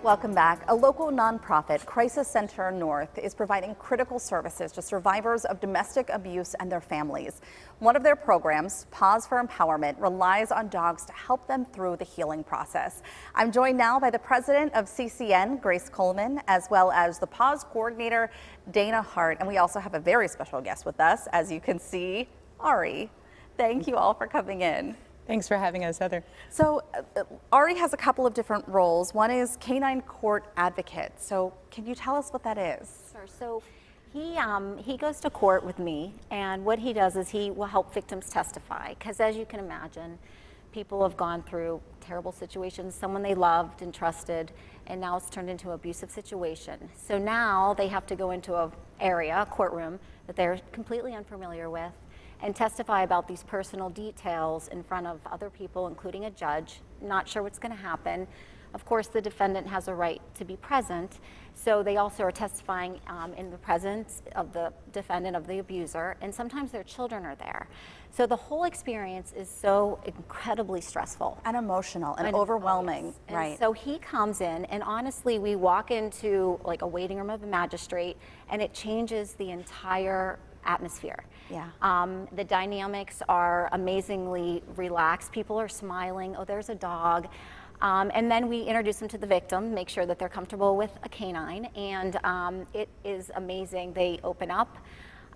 Welcome back. A local nonprofit, Crisis Center North, is providing critical services to survivors of domestic abuse and their families. One of their programs, Paws for Empowerment, relies on dogs to help them through the healing process. I'm joined now by the president of CCN, Grace Coleman, as well as the Paws coordinator, Dana Hart. And we also have a very special guest with us, as you can see, Ari. Thank you all for coming in. Thanks for having us, Heather. So Ari has a couple of different roles. One is canine court advocate. So can you tell us what that is? Sure. So he goes to court with me, and what he does is he will help victims testify, because as you can imagine, people have gone through terrible situations, someone they loved and trusted, and now it's turned into an abusive situation. So now they have to go into a courtroom that they're completely unfamiliar with, and testify about these personal details in front of other people, including a judge, not sure what's going to happen. Of course, the defendant has a right to be present, so they also are testifying in the presence of the defendant, of the abuser, and sometimes their children are there. So the whole experience is so incredibly stressful. And emotional and overwhelming, and right. So he comes in, and honestly, we walk into like a waiting room of a magistrate, and it changes the entire atmosphere. Yeah. The dynamics are amazingly relaxed. People are smiling. Oh, there's a dog. And then we introduce them to the victim, make sure that they're comfortable with a canine, and it is amazing. They open up,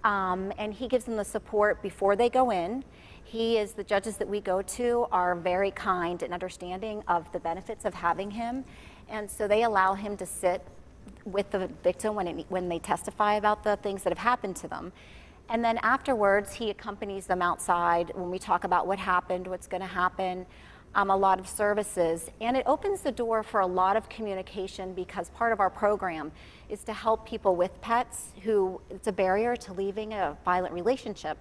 and he gives them the support before they go in. The judges that we go to are very kind and understanding of the benefits of having him, and so they allow him to sit with the victim when they testify about the things that have happened to them. And then afterwards, he accompanies them outside when we talk about what happened, what's going to happen, a lot of services. And it opens the door for a lot of communication, because part of our program is to help people with pets who it's a barrier to leaving a violent relationship.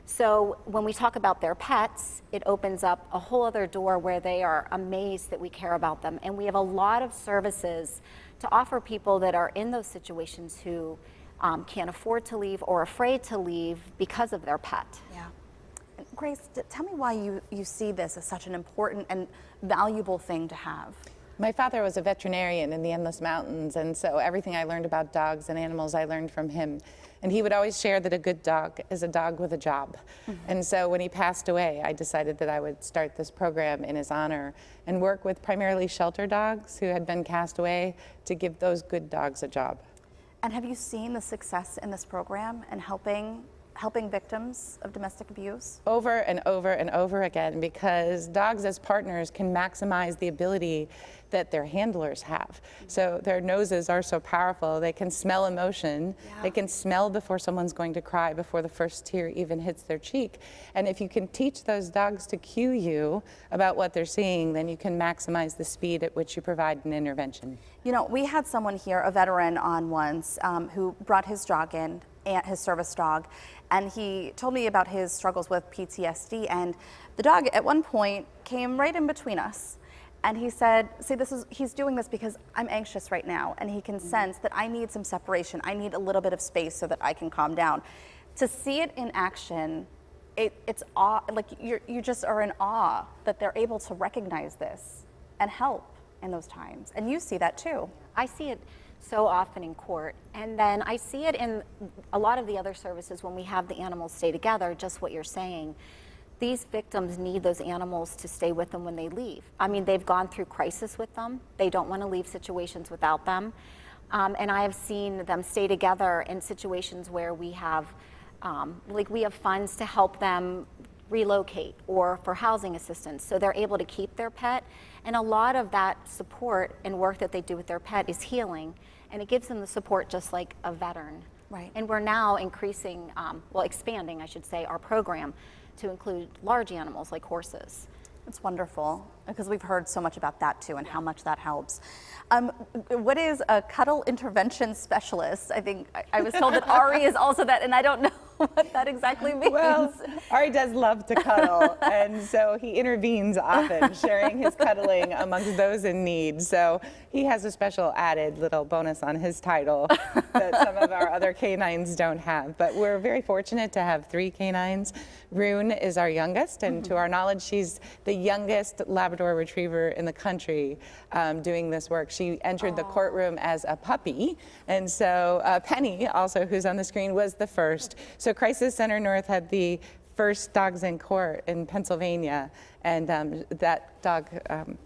So when we talk about their pets, it opens up a whole other door where they are amazed that we care about them. And we have a lot of services to offer people that are in those situations who can't afford to leave or afraid to leave because of their pet. Yeah. Grace, tell me why you see this as such an important and valuable thing to have. My father was a veterinarian in the Endless Mountains, and so everything I learned about dogs and animals I learned from him. And he would always share that a good dog is a dog with a job. Mm-hmm. And so when he passed away, I decided that I would start this program in his honor and work with primarily shelter dogs who had been cast away to give those good dogs a job. And have you seen the success in this program and helping victims of domestic abuse? Over and over and over again, because dogs as partners can maximize the ability that their handlers have. So their noses are so powerful. They can smell emotion. Yeah. They can smell before someone's going to cry, before the first tear even hits their cheek. And if you can teach those dogs to cue you about what they're seeing, then you can maximize the speed at which you provide an intervention. You know, we had someone here, a veteran on once, who brought his dog in, his service dog, and he told me about his struggles with PTSD, and the dog at one point came right in between us. And he said, see, he's doing this because I'm anxious right now, and he can sense that I need some separation. I need a little bit of space so that I can calm down. To see it in action, it's awe, like you just are in awe that they're able to recognize this and help in those times. And you see that too. I see it so often in court, and then I see it in a lot of the other services when we have the animals stay together, just what you're saying. These victims need those animals to stay with them when they leave. I mean, they've gone through crisis with them. They don't want to leave situations without them. And I have seen them stay together in situations where we have funds to help them relocate or for housing assistance, so they're able to keep their pet. And a lot of that support and work that they do with their pet is healing, and it gives them the support just like a veteran. Right. And we're now expanding, I should say, our program to include large animals like horses. It's wonderful, because we've heard so much about that too and how much that helps. What is a cuddle intervention specialist? I think I was told that Ari is also that, and I don't know. what that exactly means. Well, Ari does love to cuddle, and so he intervenes often, sharing his cuddling amongst those in need. So he has a special added little bonus on his title that some of our other canines don't have. But we're very fortunate to have 3 canines. Rune is our youngest, and to our knowledge, she's the youngest Labrador Retriever in the country doing this work. She entered the courtroom as a puppy, and so Penny, also who's on the screen, was the first. So Crisis Center North had the first dogs in court in Pennsylvania, and that dog,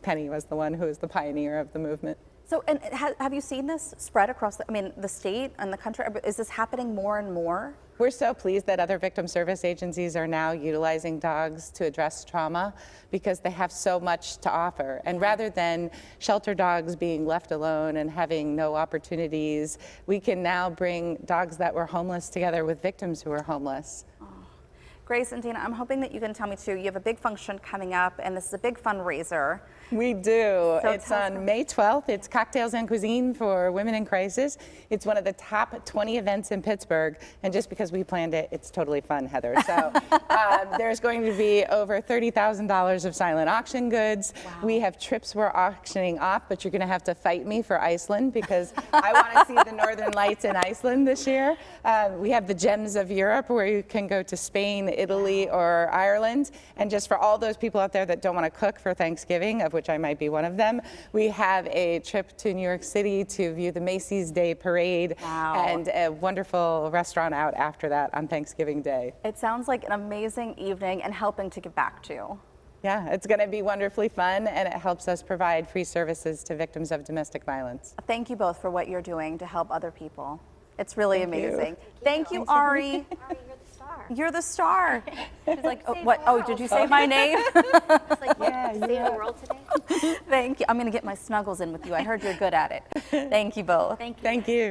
Penny, was the one who was the pioneer of the movement. So, and have you seen this spread across the state and the country? Is this happening more and more? We're so pleased that other victim service agencies are now utilizing dogs to address trauma because they have so much to offer. And rather than shelter dogs being left alone and having no opportunities, we can now bring dogs that were homeless together with victims who were homeless. Grace and Dana, I'm hoping that you can tell me too, you have a big function coming up and this is a big fundraiser. We do. So it's on May 12th. It's Cocktails and Cuisine for Women in Crisis. It's one of the top 20 events in Pittsburgh. And just because we planned it, it's totally fun, Heather. So there's going to be over $30,000 of silent auction goods. Wow. We have trips we're auctioning off, but you're going to have to fight me for Iceland because I want to see the Northern Lights in Iceland this year. We have the Gems of Europe where you can go to Spain, Italy, or Ireland. And just for all those people out there that don't want to cook for Thanksgiving, of which I might be one of them, we have a trip to New York City to view the Macy's Day Parade. Wow. And a wonderful restaurant out after that on Thanksgiving Day. It sounds like an amazing evening and helping to give back to. Yeah, it's going to be wonderfully fun, and it helps us provide free services to victims of domestic violence. Thank you both for what you're doing to help other people. It's really amazing. You. Thank you, Ari. Ari, you're the star. You're the star. She's like, oh, Save what? the Oh, world. did you say my name? It's like, Yeah, save the world today. Thank you. I'm going to get my snuggles in with you. I heard you're good at it. Thank you both. Thank you. Thank you.